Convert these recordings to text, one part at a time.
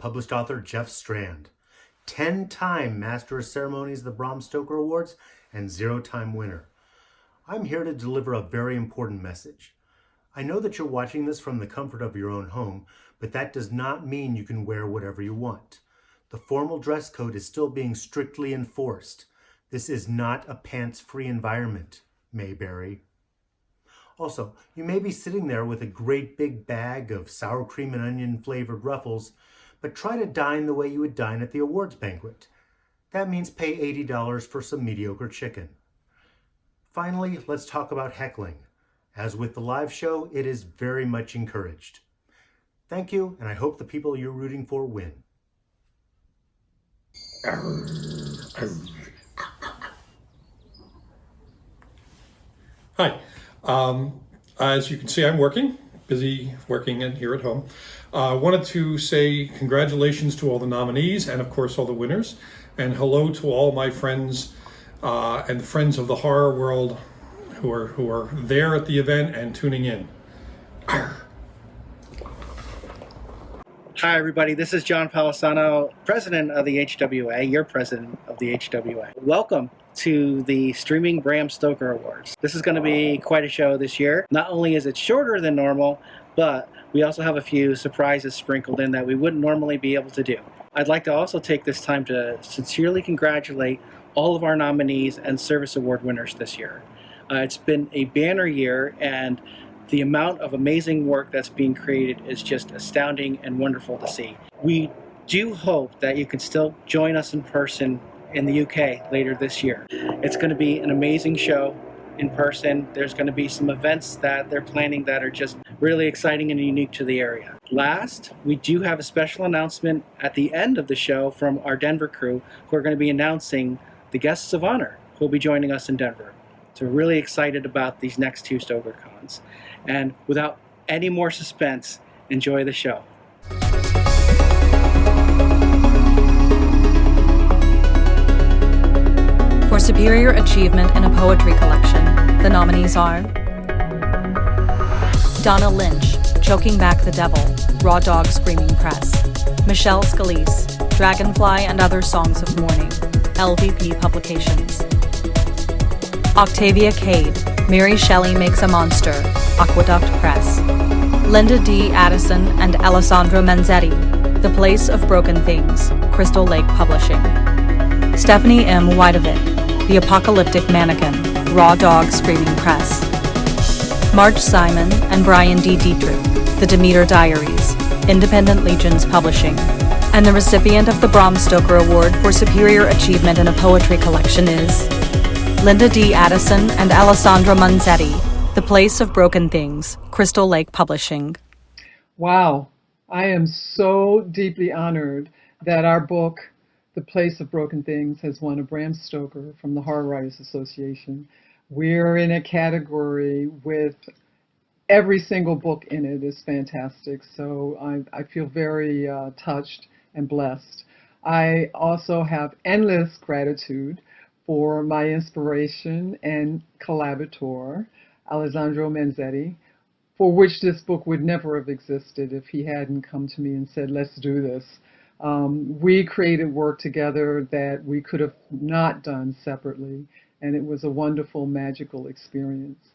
published author Jeff Strand, 10-time Master of Ceremonies of the Bram Stoker Awards, and 0-time winner. I'm here to deliver a very important message. I know that you're watching this from the comfort of your own home, but that does not mean you can wear whatever you want. The formal dress code is still being strictly enforced. This is not a pants-free environment, Mayberry. Also, you may be sitting there with a great big bag of sour cream and onion flavored Ruffles, but try to dine the way you would dine at the awards banquet. That means pay $80 for some mediocre chicken. Finally, let's talk about heckling. As with the live show, it is very much encouraged. Thank you, and I hope the people you're rooting for win. Hi. As you can see, I'm busy working in here at home. Wanted to say congratulations to all the nominees and of course all the winners, and hello to all my friends and the friends of the horror world who are there at the event and tuning in. Hi everybody, this is John Palisano, president of the HWA, your president of the HWA. Welcome to the streaming Bram Stoker Awards. This is going to be quite a show this year. Not only is it shorter than normal, but we also have a few surprises sprinkled in that we wouldn't normally be able to do. I'd like to also take this time to sincerely congratulate all of our nominees and service award winners this year. It's been a banner year, and the amount of amazing work that's being created is just astounding and wonderful to see. We do hope that you can still join us in person in the UK later this year. It's going to be an amazing show in person. There's going to be some events that they're planning that are just really exciting and unique to the area. Last, we do have a special announcement at the end of the show from our Denver crew, who are going to be announcing the guests of honor who will be joining us in Denver. So we're really excited about these next two StokerCons. And without any more suspense, enjoy the show. For superior achievement in a poetry collection, the nominees are Donna Lynch, Choking Back the Devil, Raw Dog Screaming Press; Michelle Scalise, Dragonfly and Other Songs of Mourning, LVP Publications; Octavia Cade, Mary Shelley Makes a Monster, Aqueduct Press; Linda D. Addison and Alessandro Manzetti, The Place of Broken Things, Crystal Lake Publishing; Stephanie M. Widovic, The Apocalyptic Mannequin, Raw Dog Screaming Press; Marge Simon and Brian D. Dietrich, The Demeter Diaries, Independent Legions Publishing. And the recipient of the Bram Stoker Award for Superior Achievement in a Poetry Collection is Linda D. Addison and Alessandro Manzetti, The Place of Broken Things, Crystal Lake Publishing. Wow, I am so deeply honored that our book, The Place of Broken Things, has won a Bram Stoker from the Horror Writers Association. We're in a category with every single book in it is fantastic, so I feel very touched and blessed. I also have endless gratitude for my inspiration and collaborator, Alessandro Manzetti, for which this book would never have existed if he hadn't come to me and said, let's do this. We created work together that we could have not done separately, and it was a wonderful, magical experience.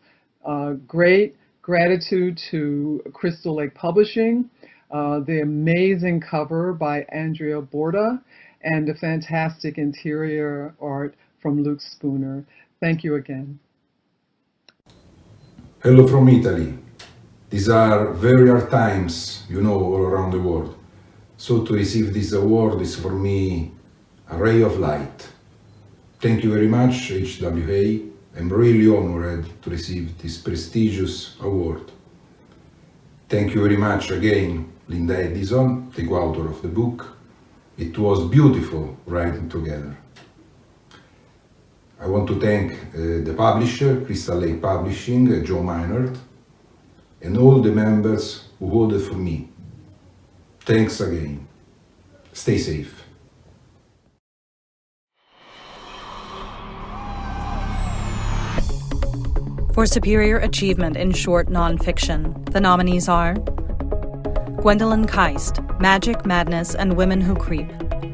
Great gratitude to Crystal Lake Publishing, the amazing cover by Andrea Borda, and the fantastic interior art from Luke Spooner. Thank you again. Hello from Italy. These are very hard times, all around the world. So to receive this award is for me a ray of light. Thank you very much, HWA. I'm really honored to receive this prestigious award. Thank you very much again, Linda Edison, the co-author of the book. It was beautiful writing together. I want to thank the publisher, Crystal Lake Publishing, Joe Minard, and all the members who voted for me. Thanks again. Stay safe. For superior achievement in short nonfiction, the nominees are Gwendolyn Keist, Magic, Madness, and Women Who Creep.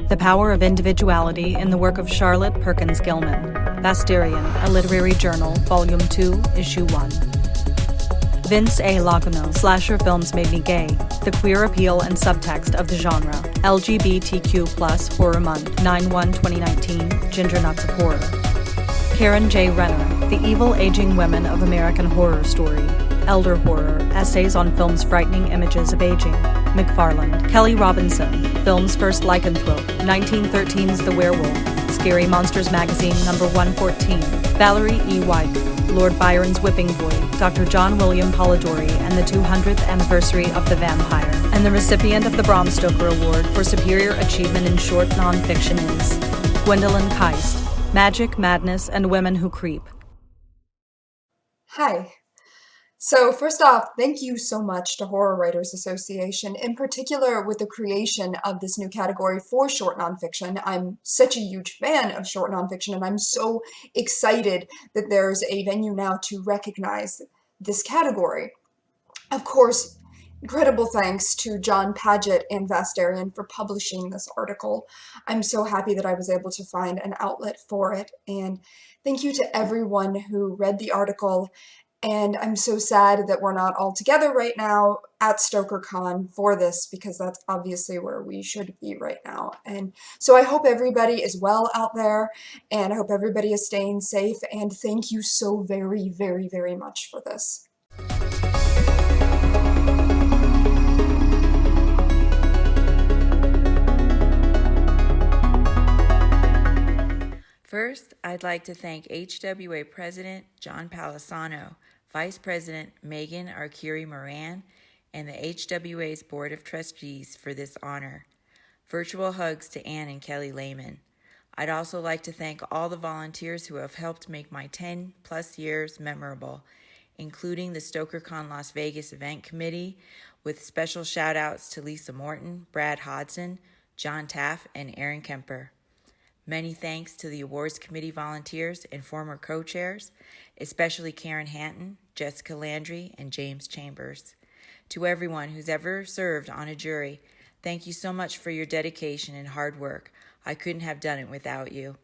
The Power of Individuality in the work of Charlotte Perkins Gilman. Basterian, A Literary Journal, Volume 2, Issue 1. Vince A. Laguna, Slasher Films Made Me Gay, The Queer Appeal and Subtext of the Genre, LGBTQ+ Horror Month, 9/1/2019, Ginger Nuts of Horror. Karen J. Renner, The Evil Aging Women of American Horror Story, Elder Horror, Essays on Film's Frightening Images of Aging, McFarland. Kelly Robinson, Film's First Lycanthrope, 1913's The Werewolf, Scary Monsters Magazine, number 114. Valerie E. White, Lord Byron's Whipping Boy, Dr. John William Polidori, and the 200th anniversary of The Vampire. And the recipient of the Bram Stoker Award for Superior Achievement in Short Nonfiction is Gwendolyn Keist, Magic, Madness, and Women Who Creep. Hi. So first off, thank you so much to Horror Writers Association, in particular with the creation of this new category for short nonfiction. I'm such a huge fan of short nonfiction, and I'm so excited that there's a venue now to recognize this category. Of course, incredible thanks to John Paget and Vastarian for publishing this article. I'm so happy that I was able to find an outlet for it, and thank you to everyone who read the article. And I'm so sad that we're not all together right now at StokerCon for this, because that's obviously where we should be right now. And so I hope everybody is well out there, and I hope everybody is staying safe, and thank you so very, very, very much for this. First, I'd like to thank HWA President John Palisano, Vice President Megan Arcuri-Moran, and the HWA's Board of Trustees for this honor. Virtual hugs to Ann and Kelly Lehman. I'd also like to thank all the volunteers who have helped make my 10+ years memorable, including the StokerCon Las Vegas Event Committee, with special shout-outs to Lisa Morton, Brad Hodson, John Taff, and Aaron Kemper. Many thanks to the awards committee volunteers and former co-chairs, especially Karen Hanton, Jessica Landry, and James Chambers. To everyone who's ever served on a jury, thank you so much for your dedication and hard work. I couldn't have done it without you.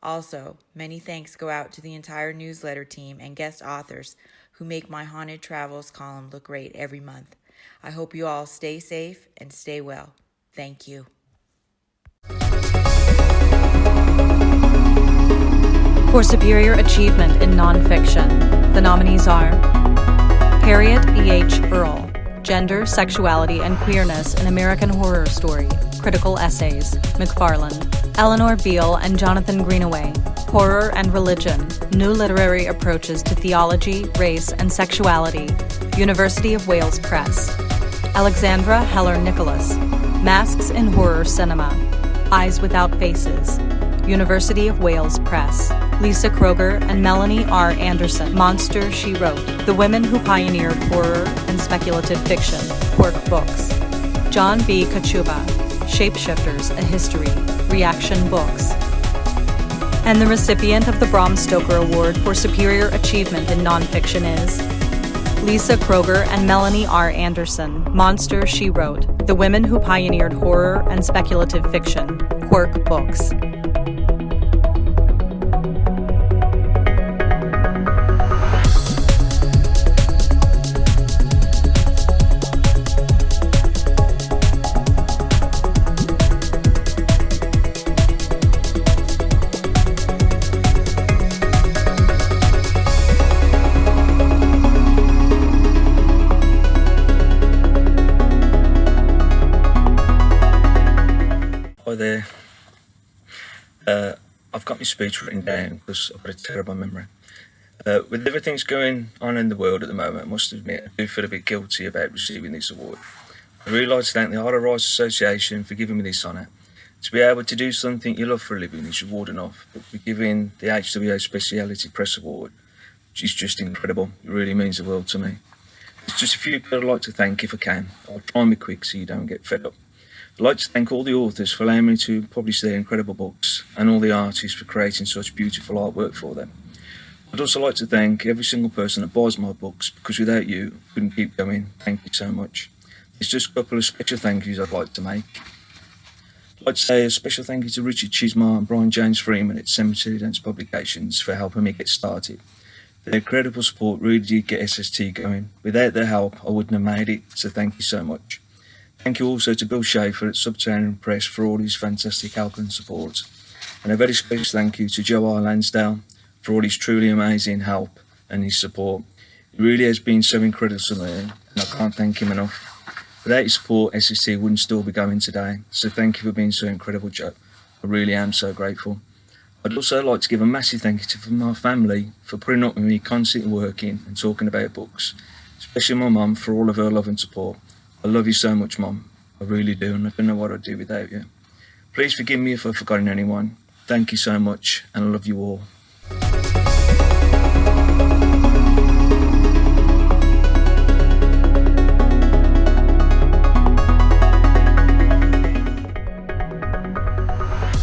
Also, many thanks go out to the entire newsletter team and guest authors who make my Haunted Travels column look great every month. I hope you all stay safe and stay well. Thank you. For Superior Achievement in Nonfiction, the nominees are Harriet E.H. Earl, Gender, Sexuality, and Queerness in American Horror Story, Critical Essays, McFarland. Eleanor Beale and Jonathan Greenaway, Horror and Religion, New Literary Approaches to Theology, Race, and Sexuality, University of Wales Press. Alexandra Heller Nicholas, Masks in Horror Cinema, Eyes Without Faces, University of Wales Press. Lisa Kroger and Melanie R. Anderson, Monster, She Wrote, The Women Who Pioneered Horror and Speculative Fiction, Quirk Books. John B. Kachuba, Shapeshifters, A History, Reaction Books. And the recipient of the Bram Stoker Award for Superior Achievement in Nonfiction is Lisa Kroger and Melanie R. Anderson, Monster, She Wrote, The Women Who Pioneered Horror and Speculative Fiction, Quirk Books. I've got my speech written down because I've got a terrible memory. With everything going on in the world at the moment, I must admit I do feel a bit guilty about receiving this award. I really like to thank the Horror Writers Association for giving me this honour. To be able to do something you love for a living is reward enough, but for giving the HWA Speciality Press Award, which is just incredible, it really means the world to me. There's just a few people I'd like to thank if I can. I'll try and be quick so you don't get fed up. I'd like to thank all the authors for allowing me to publish their incredible books, and all the artists for creating such beautiful artwork for them. I'd also like to thank every single person that buys my books, because without you, I couldn't keep going. Thank you so much. It's just a couple of special thank yous I'd like to make. I'd like to say a special thank you to Richard Chismar and Brian James Freeman at Cemetery Dance Publications for helping me get started. Their incredible support really did get SST going. Without their help, I wouldn't have made it, so thank you so much. Thank you also to Bill Schaefer at Subterranean Press for all his fantastic help and support. And a very special thank you to Joe R. Lansdale for all his truly amazing help and his support. It really has been so incredible to me, and I can't thank him enough. Without his support, SST wouldn't still be going today, so thank you for being so incredible, Joe. I really am so grateful. I'd also like to give a massive thank you to my family for putting up with me constantly working and talking about books, especially my mum for all of her love and support. I love you so much, Mum. I really do, and I don't know what I'd do without you. Please forgive me if I've forgotten anyone. Thank you so much, and I love you all.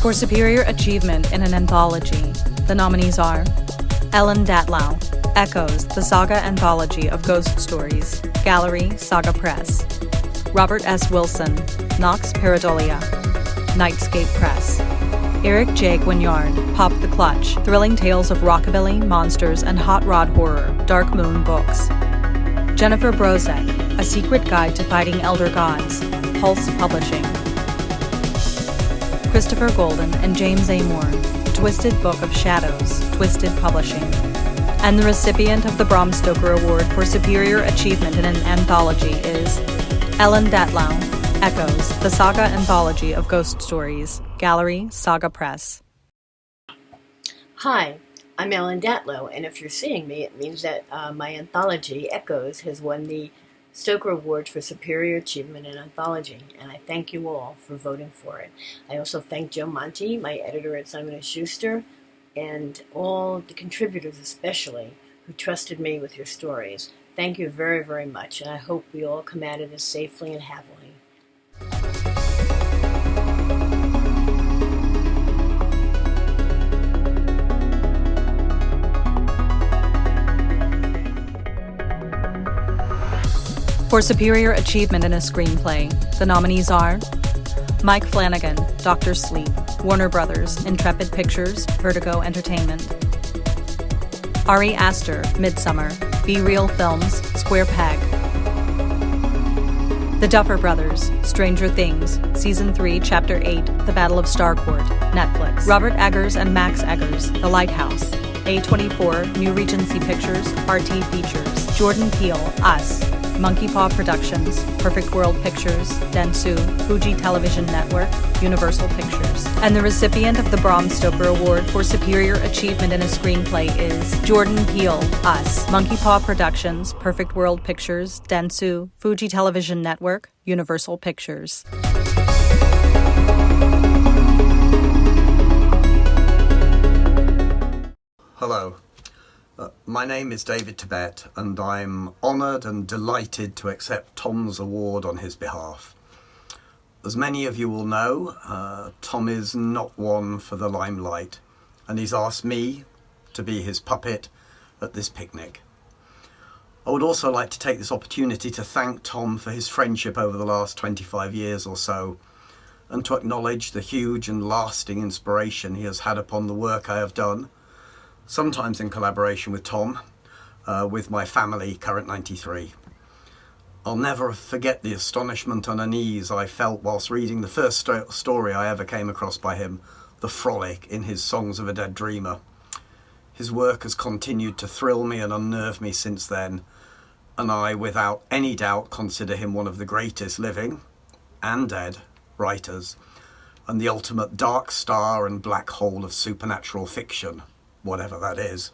For superior achievement in an anthology, the nominees are Ellen Datlow, Echoes, the Saga Anthology of Ghost Stories, Gallery, Saga Press. Robert S. Wilson, Nox PAREIDOLIA, Nightscape Press. Eric J. Guignard, Pop the Clutch, Thrilling Tales of Rockabilly, Monsters, and Hot Rod Horror, Dark Moon Books. Jennifer Brozek, A Secret Guide to Fighting Elder Gods, Pulse Publishing. Christopher Golden and James A. Moore, Twisted Book of Shadows, Twisted Publishing. And the recipient of the Bram Stoker Award for Superior Achievement in an Anthology is Ellen Datlow, Echoes, the Saga Anthology of Ghost Stories, Gallery, Saga Press. Hi, I'm Ellen Datlow, and if you're seeing me, it means that my anthology, Echoes, has won the Stoker Award for Superior Achievement in Anthology, and I thank you all for voting for it. I also thank Joe Monti, my editor at Simon & Schuster, and all the contributors especially, who trusted me with your stories. Thank you very, very much, and I hope we all come out of this safely and happily. For superior achievement in a screenplay, the nominees are Mike Flanagan, Dr. Sleep, Warner Brothers, Intrepid Pictures, Vertigo Entertainment. Ari Aster, Midsummer, Be Real Films, Square Peg. The Duffer Brothers, Stranger Things, Season 3, Chapter 8, The Battle of Starcourt, Netflix. Robert Eggers and Max Eggers, The Lighthouse. A24, New Regency Pictures, RT Features. Jordan Peele, Us. Monkey Paw Productions, Perfect World Pictures, Dentsu, Fuji Television Network, Universal Pictures. And the recipient of the Bram Stoker Award for Superior Achievement in a Screenplay is Jordan Peele, Us, Monkey Paw Productions, Perfect World Pictures, Dentsu, Fuji Television Network, Universal Pictures. Hello. My name is David Tibet, and I'm honoured and delighted to accept Tom's award on his behalf. As many of you will know, Tom is not one for the limelight, and he's asked me to be his puppet at this picnic. I would also like to take this opportunity to thank Tom for his friendship over the last 25 years or so, and to acknowledge the huge and lasting inspiration he has had upon the work I have done, sometimes in collaboration with Tom, with my family, Current 93. I'll never forget the astonishment and unease I felt whilst reading the first story I ever came across by him, The Frolic, in his Songs of a Dead Dreamer. His work has continued to thrill me and unnerve me since then, and I, without any doubt, consider him one of the greatest living and dead writers, and the ultimate dark star and black hole of supernatural fiction, whatever that is.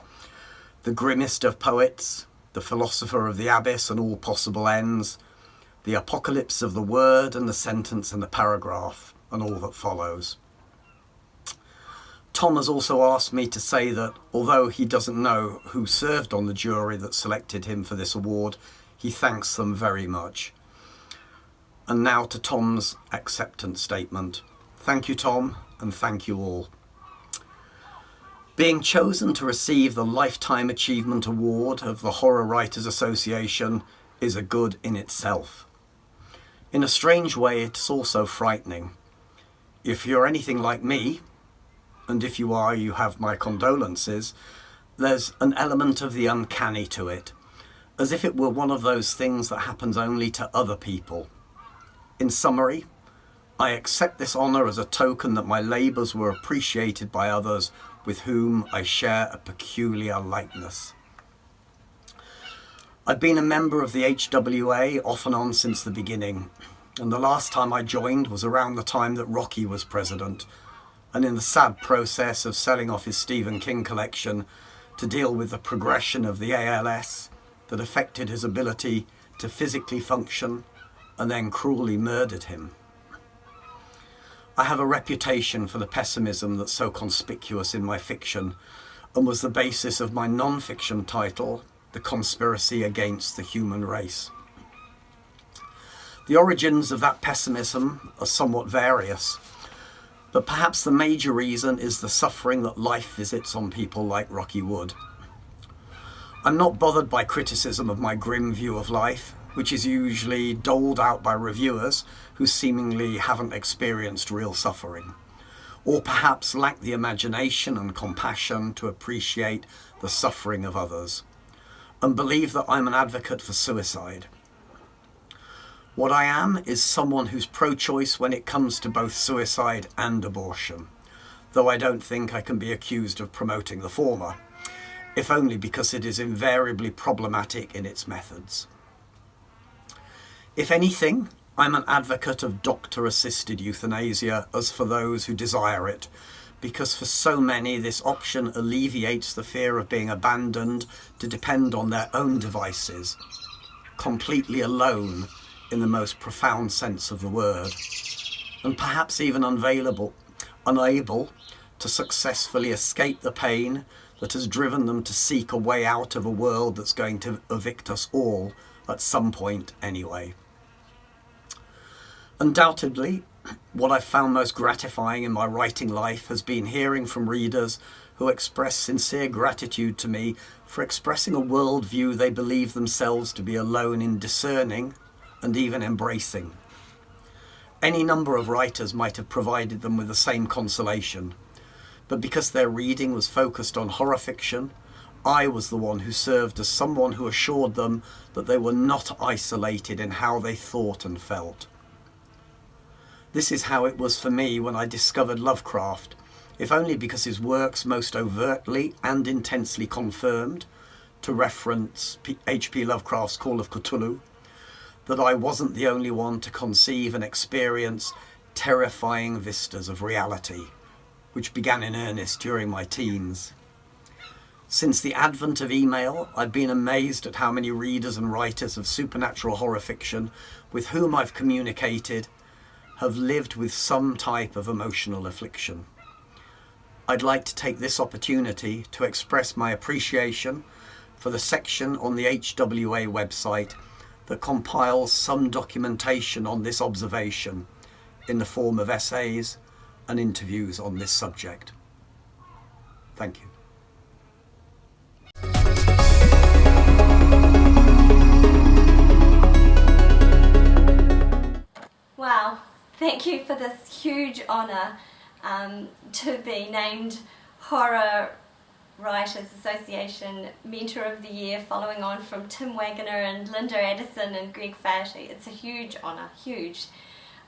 The grimmest of poets, the philosopher of the abyss and all possible ends, the apocalypse of the word and the sentence and the paragraph, and all that follows. Tom has also asked me to say that although he doesn't know who served on the jury that selected him for this award, he thanks them very much. And now to Tom's acceptance statement. Thank you, Tom, and thank you all. Being chosen to receive the Lifetime Achievement Award of the Horror Writers Association is a good in itself. In a strange way, it's also frightening. If you're anything like me, and if you are, you have my condolences, there's an element of the uncanny to it, as if it were one of those things that happens only to other people. In summary, I accept this honour as a token that my labours were appreciated by others with whom I share a peculiar likeness. I've been a member of the HWA off and on since the beginning, and the last time I joined was around the time that Rocky was president, and in the sad process of selling off his Stephen King collection to deal with the progression of the ALS that affected his ability to physically function and then cruelly murdered him. I have a reputation for the pessimism that's so conspicuous in my fiction and was the basis of my non-fiction title, The Conspiracy Against the Human Race. The origins of that pessimism are somewhat various, but perhaps the major reason is the suffering that life visits on people like Rocky Wood. I'm not bothered by criticism of my grim view of life, which is usually doled out by reviewers who seemingly haven't experienced real suffering, or perhaps lack the imagination and compassion to appreciate the suffering of others, and believe that I'm an advocate for suicide. What I am is someone who's pro-choice when it comes to both suicide and abortion, though I don't think I can be accused of promoting the former, if only because it is invariably problematic in its methods. If anything, I'm an advocate of doctor-assisted euthanasia as for those who desire it, because for so many this option alleviates the fear of being abandoned to depend on their own devices, completely alone in the most profound sense of the word, and perhaps even unable to successfully escape the pain that has driven them to seek a way out of a world that's going to evict us all at some point anyway. Undoubtedly, what I've found most gratifying in my writing life has been hearing from readers who express sincere gratitude to me for expressing a worldview they believe themselves to be alone in discerning and even embracing. Any number of writers might have provided them with the same consolation, but because their reading was focused on horror fiction, I was the one who served as someone who assured them that they were not isolated in how they thought and felt. This is how it was for me when I discovered Lovecraft, if only because his works most overtly and intensely confirmed, to reference H.P. Lovecraft's Call of Cthulhu, that I wasn't the only one to conceive and experience terrifying vistas of reality, which began in earnest during my teens. Since the advent of email, I've been amazed at how many readers and writers of supernatural horror fiction with whom I've communicated have lived with some type of emotional affliction. I'd like to take this opportunity to express my appreciation for the section on the HWA website that compiles some documentation on this observation in the form of essays and interviews on this subject. Thank you. Wow, thank you for this huge honour to be named Horror Writers Association Mentor of the Year, following on from Tim Wagner and Linda Addison and Greg Faherty. It's a huge honour, huge.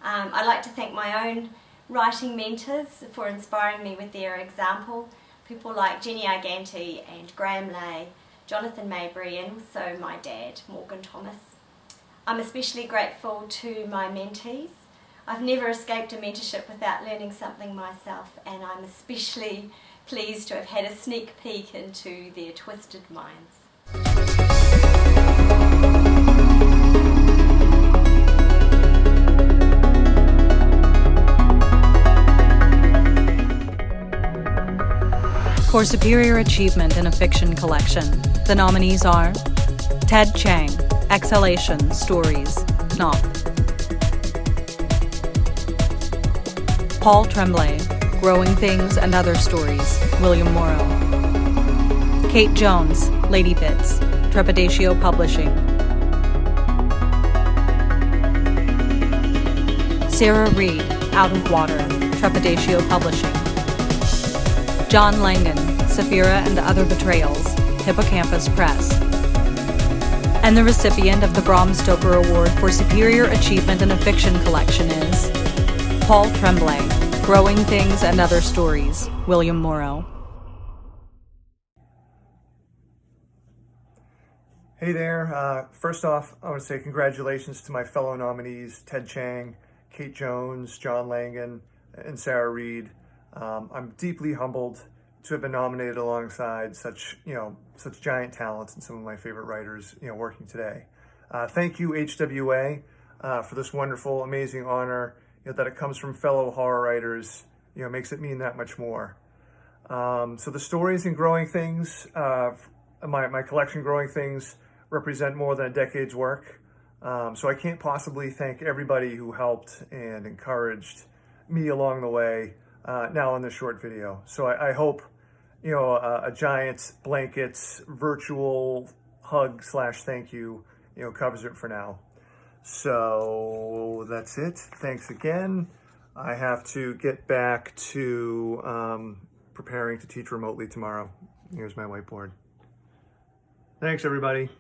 I'd like to thank my own writing mentors for inspiring me with their example, people like Jenny Arganti and Graham Lay, Jonathan Mabry, and also my dad, Morgan Thomas. I'm especially grateful to my mentees. I've never escaped a mentorship without learning something myself, and I'm especially pleased to have had a sneak peek into their twisted minds. For superior achievement in a fiction collection, the nominees are Ted Chiang, Exhalation Stories, Knopf; Paul Tremblay, Growing Things and Other Stories, William Morrow; Kate Jones, Lady Bits, Trepidatio Publishing; Sarah Reed, Out of Water, Trepidatio Publishing. John Langan, Sapphira and Other Betrayals, Hippocampus Press. And the recipient of the Bram Stoker Award for Superior Achievement in a Fiction Collection is Paul Tremblay, Growing Things and Other Stories, William Morrow. Hey there. First off, I want to say congratulations to my fellow nominees, Ted Chiang, Kate Jones, John Langan, and Sarah Reed. I'm deeply humbled to have been nominated alongside such giant talents and some of my favorite writers, working today. Thank you, HWA, for this wonderful, amazing honor. That it comes from fellow horror writers, makes it mean that much more. So the stories in Growing Things, my collection Growing Things, represent more than a decade's work. So I can't possibly thank everybody who helped and encouraged me along the way now in this short video. So I hope, a giant blankets virtual hug / thank you, covers it for now. So that's it. Thanks again. I have to get back to preparing to teach remotely tomorrow. Here's my whiteboard. Thanks, everybody.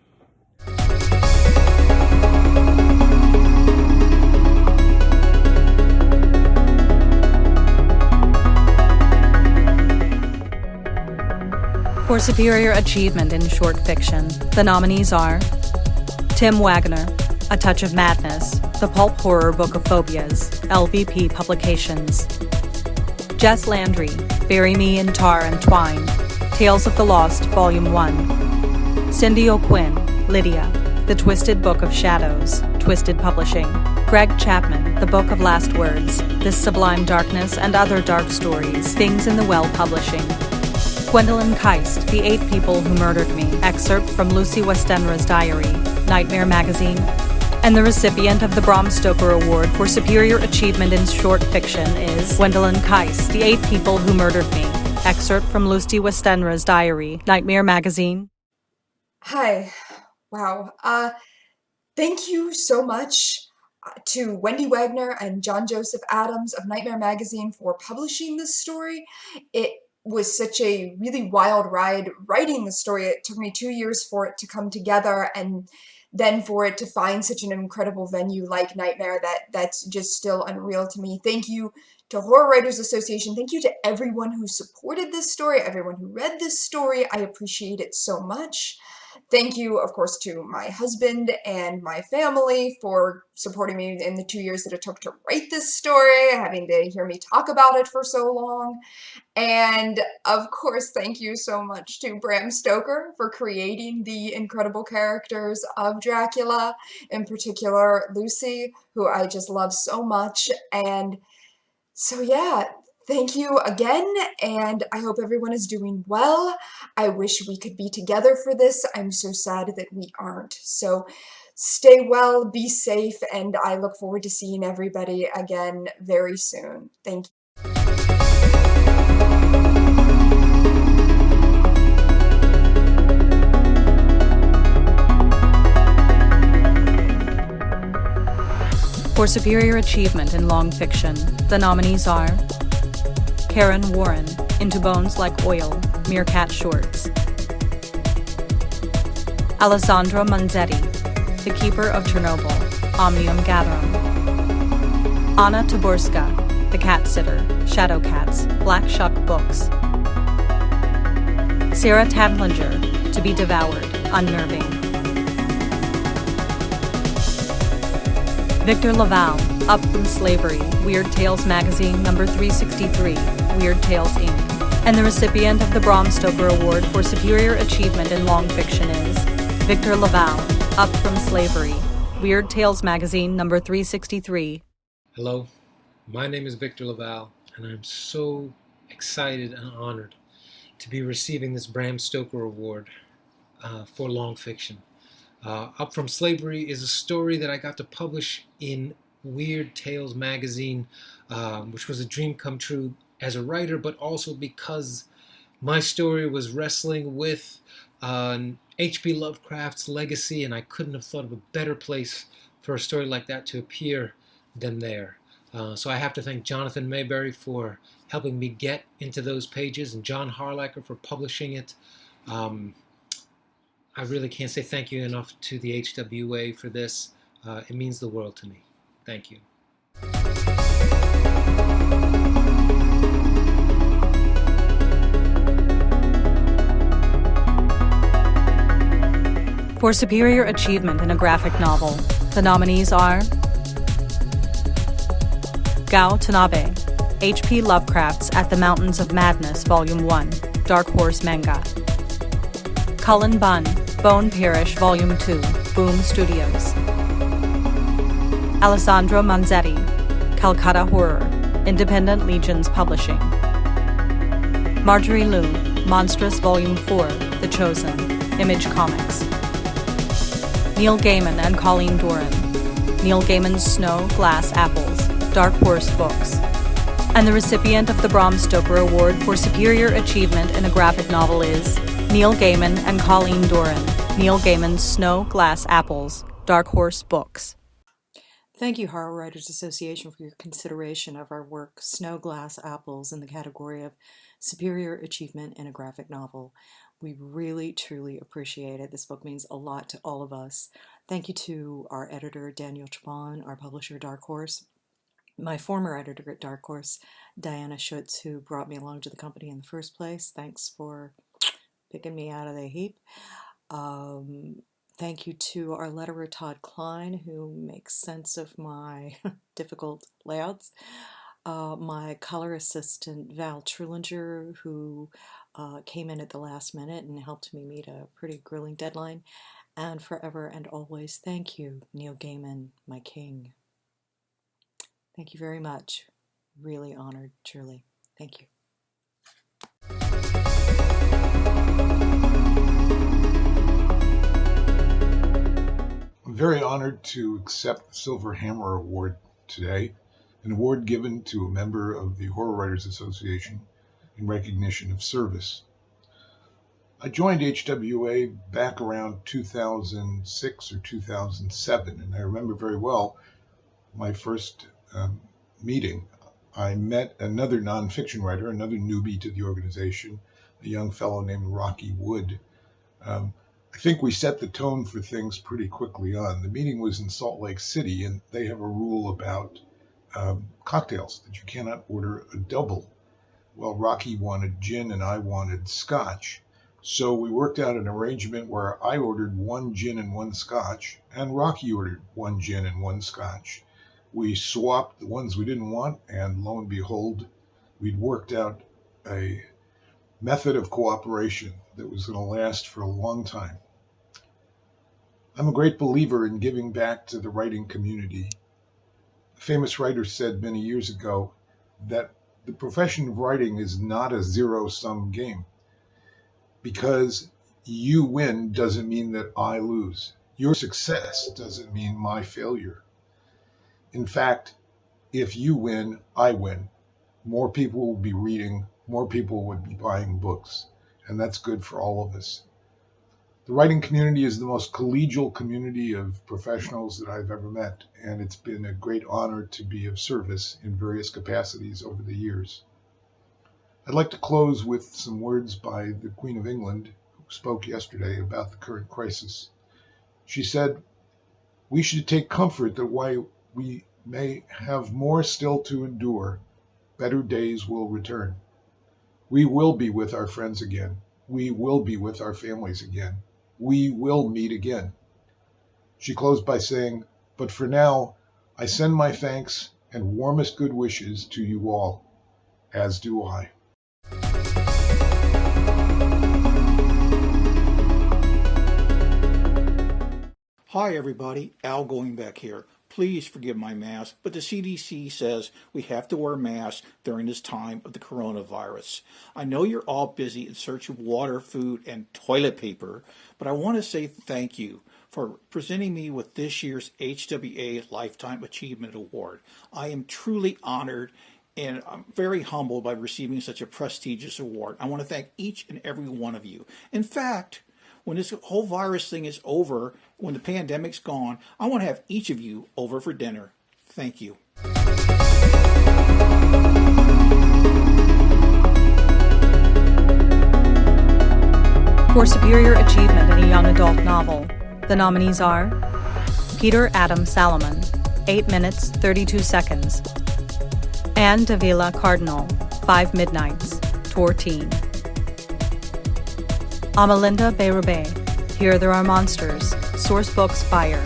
For Superior Achievement in Short Fiction, the nominees are Tim Wagner, A Touch of Madness, The Pulp Horror Book of Phobias, LVP Publications. Jess Landry, Bury Me in Tar and Twine, Tales of the Lost, Volume 1. Cindy O'Quinn, Lydia, The Twisted Book of Shadows, Twisted Publishing. Greg Chapman, The Book of Last Words, This Sublime Darkness and Other Dark Stories, Things in the Well Publishing. Gwendolyn Keist, The 8 People Who Murdered Me, excerpt from Lucy Westenra's diary, Nightmare Magazine. And the recipient of the Bram Stoker Award for Superior Achievement in Short Fiction is Gwendolyn Keist, The 8 People Who Murdered Me, excerpt from Lucy Westenra's diary, Nightmare Magazine. Hi. Wow. Thank you so much to Wendy Wagner and John Joseph Adams of Nightmare Magazine for publishing this story. It was such a really wild ride writing the story. It took me 2 years for it to come together, and then for it to find such an incredible venue like Nightmare. That's just still unreal to me. Thank you to Horror Writers Association. Thank you to everyone who supported this story, everyone who read this story. I appreciate it so much. Thank you, of course, to my husband and my family for supporting me in the 2 years that it took to write this story, having to hear me talk about it for so long. And, of course, thank you so much to Bram Stoker for creating the incredible characters of Dracula, in particular Lucy, who I just love so much. And so, yeah. Thank you again, and I hope everyone is doing well. I wish we could be together for this. I'm so sad that we aren't. So stay well, be safe, and I look forward to seeing everybody again very soon. Thank you. For Superior Achievement in Long Fiction, the nominees are Karen Warren, Into Bones Like Oil, Meerkat Shorts. Alessandro Manzetti, The Keeper of Chernobyl, Omnium Gatherum. Anna Taborska, The Cat Sitter, Shadow Cats, Black Shuck Books. Sarah Tadlinger, To Be Devoured, Unnerving. Victor Laval, Up From Slavery, Weird Tales Magazine, number 363, Weird Tales, Inc. And the recipient of the Bram Stoker Award for Superior Achievement in Long Fiction is Victor Laval, Up From Slavery, Weird Tales Magazine, number 363. Hello, my name is Victor Laval, and I'm so excited and honored to be receiving this Bram Stoker Award for long fiction. Up From Slavery is a story that I got to publish in Weird Tales magazine, which was a dream come true as a writer, but also because my story was wrestling with H.P. Lovecraft's legacy, and I couldn't have thought of a better place for a story like that to appear than there. So I have to thank Jonathan Mayberry for helping me get into those pages and John Harlacher for publishing it. I really can't say thank you enough to the HWA for this. It means the world to me. Thank you. For superior achievement in a graphic novel, the nominees are Gao Tanabe, H.P. Lovecraft's At the Mountains of Madness, Volume 1, Dark Horse Manga. Cullen Bunn, Bone Parish, Volume 2, Boom Studios. Alessandro Manzetti, Calcutta Horror, Independent Legions Publishing. Marjorie Liu, Monstrous, Volume 4, The Chosen, Image Comics. Neil Gaiman and Colleen Doran, Neil Gaiman's Snow, Glass, Apples, Dark Horse Books. And the recipient of the Bram Stoker Award for Superior Achievement in a Graphic Novel is Neil Gaiman and Colleen Doran, Neil Gaiman's Snow, Glass, Apples, Dark Horse Books. Thank you, Horror Writers Association, for your consideration of our work, Snow, Glass, Apples, in the category of Superior Achievement in a Graphic Novel. We really, truly appreciate it. This book means a lot to all of us. Thank you to our editor, Daniel Chabon, our publisher, Dark Horse, my former editor at Dark Horse, Diana Schutz, who brought me along to the company in the first place. Thanks for picking me out of the heap. Thank you to our letterer, Todd Klein, who makes sense of my difficult layouts. My color assistant, Val Trulinger, who came in at the last minute and helped me meet a pretty grilling deadline. And forever and always, thank you, Neil Gaiman, my king. Thank you very much. Really honored, truly. Thank you. I'm very honored to accept the Silver Hammer Award today, an award given to a member of the Horror Writers Association in recognition of service. I joined HWA back around 2006 or 2007, and I remember very well my first meeting. I met another nonfiction writer, another newbie to the organization, a young fellow named Rocky Wood. I think we set the tone for things pretty quickly on. The meeting was in Salt Lake City, and they have a rule about cocktails, that you cannot order a double. Well, Rocky wanted gin and I wanted scotch. So we worked out an arrangement where I ordered 1 gin and 1 scotch, and Rocky ordered 1 gin and 1 scotch. We swapped the ones we didn't want, and lo and behold, we'd worked out a method of cooperation that was going to last for a long time. I'm a great believer in giving back to the writing community. A famous writer said many years ago that the profession of writing is not a zero-sum game. Because you win doesn't mean that I lose. Your success doesn't mean my failure. In fact, if you win, I win. More people will be reading, more people would be buying books, and that's good for all of us. The writing community is the most collegial community of professionals that I've ever met, and it's been a great honor to be of service in various capacities over the years. I'd like to close with some words by the Queen of England, who spoke yesterday about the current crisis. She said, "We should take comfort that while we may have more still to endure, better days will return. We will be with our friends again. We will be with our families again. We will meet again." She closed by saying, "But for now, I send my thanks and warmest good wishes to you all, as do I." Hi everybody, Al Going back here. Please forgive my mask, but the CDC says we have to wear masks during this time of the coronavirus. I know you're all busy in search of water, food, and toilet paper, but I want to say thank you for presenting me with this year's HWA Lifetime Achievement Award. I am truly honored and I'm very humbled by receiving such a prestigious award. I want to thank each and every one of you. In fact, when this whole virus thing is over, when the pandemic's gone, I want to have each of you over for dinner. Thank you. For superior achievement in a young adult novel, the nominees are Peter Adam Salomon, 8 minutes 32 seconds, Anne Davila Cardinal, 5 Midnights, Torteen, Amalinda Beirube, Here There Are Monsters, Sourcebooks Fire,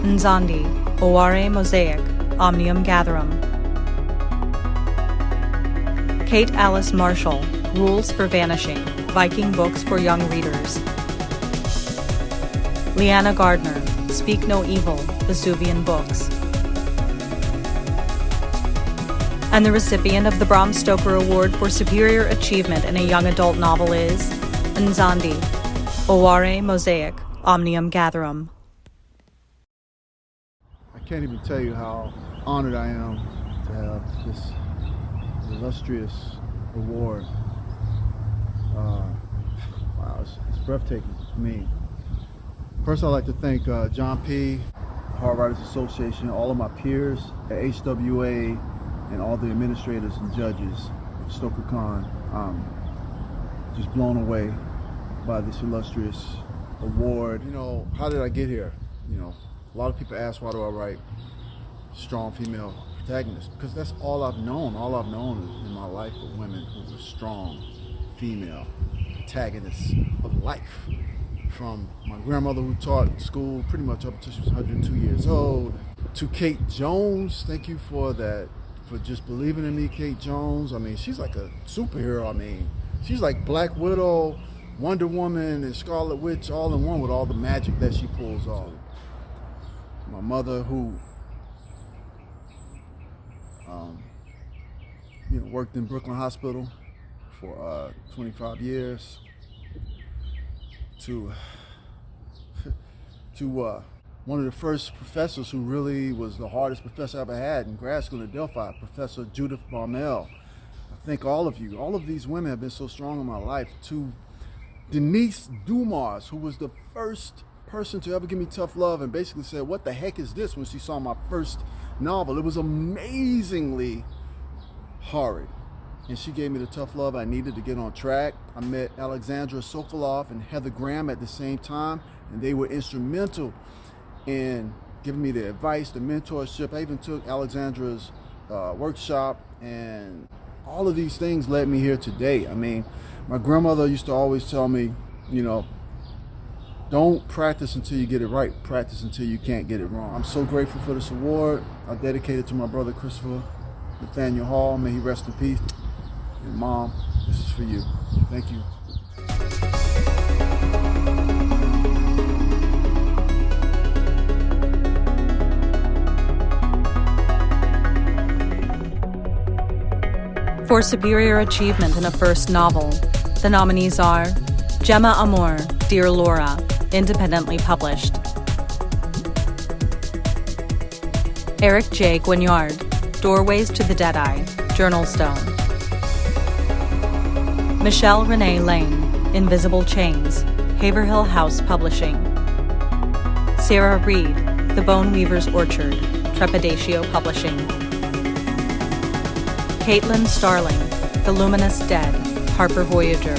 Nzandi, OWARE MOSAIC, Omnium Gatherum, Kate Alice Marshall, Rules for Vanishing, Viking Books for Young Readers, Leanna Gardner, Speak No Evil, Vesuvian Books. And the recipient of the Bram Stoker Award for Superior Achievement in a Young Adult Novel is Nzandi, OWARE MOSAIC, Omnium Gatherum. I can't even tell you how honored I am to have this illustrious award. Wow, it's breathtaking for me. First, I'd like to thank John P., Horror Writers Association, all of my peers at HWA, and all the administrators and judges at StokerCon. Just blown away by this illustrious award. You know, how did I get here? You know, a lot of people ask, why do I write strong female protagonists? Because that's all I've known. All I've known in my life are women who were strong female protagonists of life. From my grandmother, who taught school pretty much up until she was 102 years old, to Kate Jones. Thank you for that, for just believing in me, Kate Jones. I mean, she's like a superhero. I mean, she's like Black Widow, Wonder Woman, and Scarlet Witch all in one with all the magic that she pulls off. My mother, who worked in Brooklyn Hospital for 25 years, to one of the first professors who really was the hardest professor I ever had in grad school at Delphi, Professor Judith Barmel. I thank all of you. All of these women have been so strong in my life. To Denise Dumas, who was the first person to ever give me tough love and basically said, what the heck is this, when she saw my first novel. It was amazingly horrid. And she gave me the tough love I needed to get on track. I met Alexandra Sokolov and Heather Graham at the same time, and they were instrumental in giving me the advice, the mentorship. I even took Alexandra's workshop, and all of these things led me here today. I mean, my grandmother used to always tell me, you know, don't practice until you get it right. Practice until you can't get it wrong. I'm so grateful for this award. I dedicate it to my brother Christopher Nathaniel Hall. May he rest in peace. And Mom, this is for you. Thank you. For superior achievement in a first novel, the nominees are Gemma Amor, Dear Laura, independently published; Eric J. Guignard, Doorways to the Deadeye, Journal Stone; Michelle Renee Lane, Invisible Chains, Haverhill House Publishing; Sarah Reed, The Bone Weaver's Orchard, Trepidatio Publishing; Caitlin Starling, The Luminous Dead, Harper Voyager.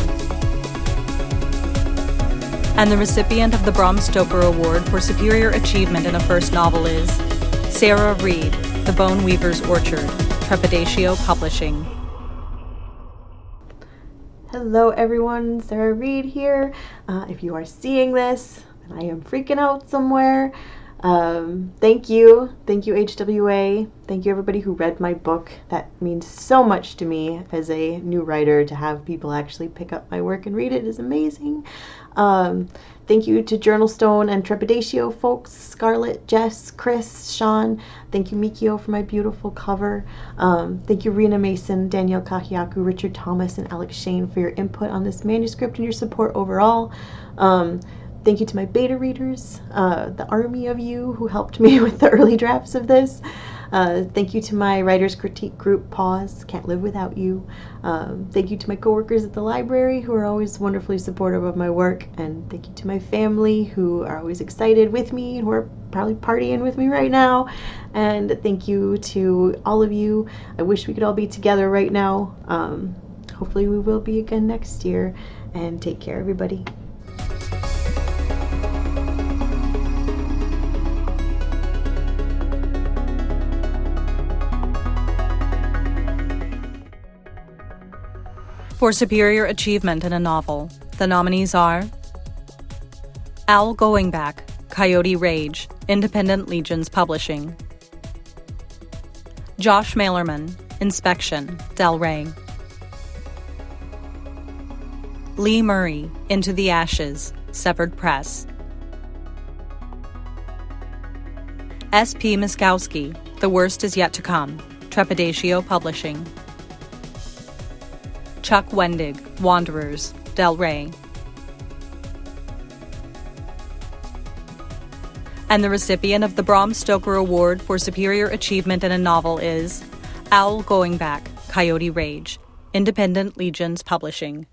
And the recipient of the Bram Stoker Award for Superior Achievement in a First Novel is Sarah Reed, The Bone Weaver's Orchard, Trepidatio Publishing. Hello everyone, Sarah Reed here. If you are seeing this, and I am freaking out somewhere, thank you HWA, thank you everybody who read my book. That means so much to me as a new writer. To have people actually pick up my work and read it is amazing. Thank you to Journal Stone and Trepidatio folks, Scarlett, Jess, Chris, Sean. Thank you Mikio for my beautiful cover. Thank you Rena Mason, Danielle Kahiaku, Richard Thomas, and Alex Shane for your input on this manuscript and your support overall. Thank you to my beta readers, the army of you who helped me with the early drafts of this. Thank you to my writer's critique group, Pause, Can't Live Without You. Thank you to my coworkers at the library who are always wonderfully supportive of my work. And thank you to my family who are always excited with me and who are probably partying with me right now. And thank you to all of you. I wish we could all be together right now. hopefully we will be again next year. And take care, everybody. For superior achievement in a novel, the nominees are Al Going Back, Coyote Rage, Independent Legions Publishing. Josh Mailerman, Inspection, Del Rey. Lee Murray, Into the Ashes, Severed Press. S.P. Miskowski, The Worst Is Yet to Come, Trepidatio Publishing. Chuck Wendig, Wanderers, Del Rey. And the recipient of the Bram Stoker Award for Superior Achievement in a Novel is Owl Going Back, Coyote Rage, Independent Legions Publishing.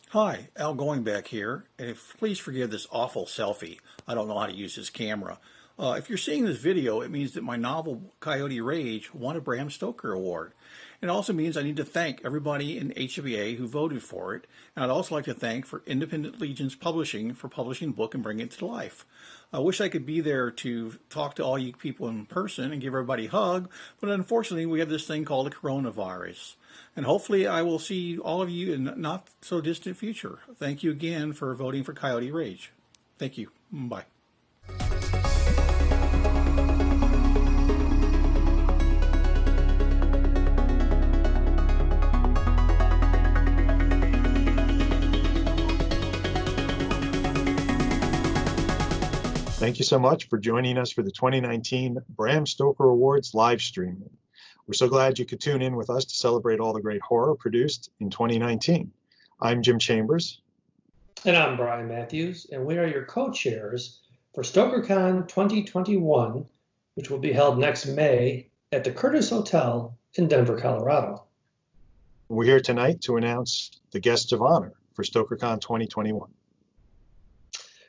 Hi, Al Going Back here, and please forgive this awful selfie. I don't know how to use this camera. If you're seeing this video, it means that my novel, Coyote Rage, won a Bram Stoker Award. It also means I need to thank everybody in HWA who voted for it, and I'd also like to thank for Independent Legions Publishing for publishing the book and bringing it to life. I wish I could be there to talk to all you people in person and give everybody a hug, but unfortunately we have this thing called the coronavirus. And hopefully I will see all of you in not so distant future. Thank you again for voting for Coyote Rage. Thank you. Bye. Thank you so much for joining us for the 2019 Bram Stoker Awards live stream. We're so glad you could tune in with us to celebrate all the great horror produced in 2019. I'm Jim Chambers. And I'm Brian Matthews, and we are your co-chairs for StokerCon 2021, which will be held next May at the Curtis Hotel in Denver, Colorado. We're here tonight to announce the guests of honor for StokerCon 2021.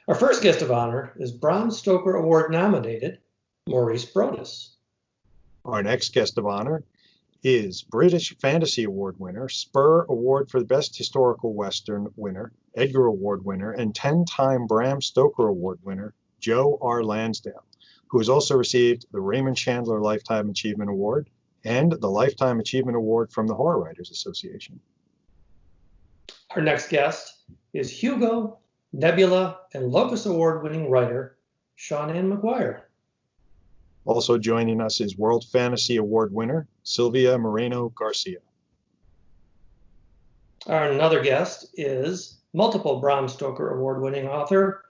Our first guest of honor is Bram Stoker Award nominated Maurice Brodus. Our next guest of honor is British Fantasy Award winner, Spur Award for the Best Historical Western winner, Edgar Award winner, and 10-time Bram Stoker Award winner, Joe R. Lansdale, who has also received the Raymond Chandler Lifetime Achievement Award and the Lifetime Achievement Award from the Horror Writers Association. Our next guest is Hugo, Nebula, and Locus Award-winning writer Sean Ann McGuire. Also joining us is World Fantasy Award winner Sylvia Moreno Garcia. Our another guest is multiple Bram Stoker Award-winning author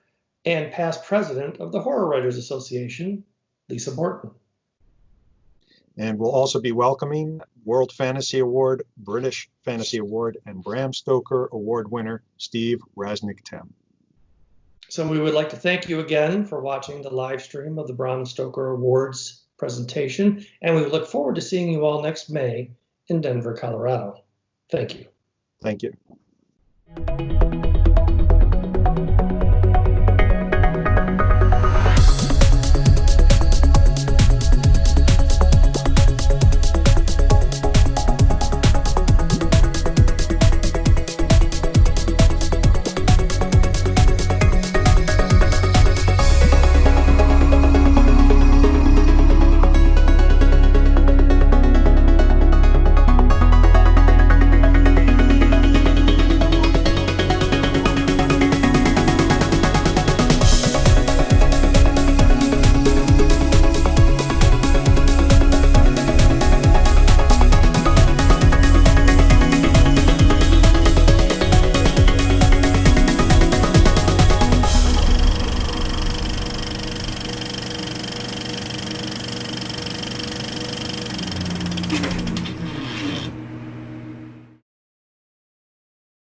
and past president of the Horror Writers Association, Lisa Borton. And we'll also be welcoming World Fantasy Award, British Fantasy Award, and Bram Stoker Award winner Steve Rasnick-Tem. So we would like to thank you again for watching the live stream of the Bram Stoker Awards presentation, and we look forward to seeing you all next May in Denver, Colorado. Thank you. Thank you.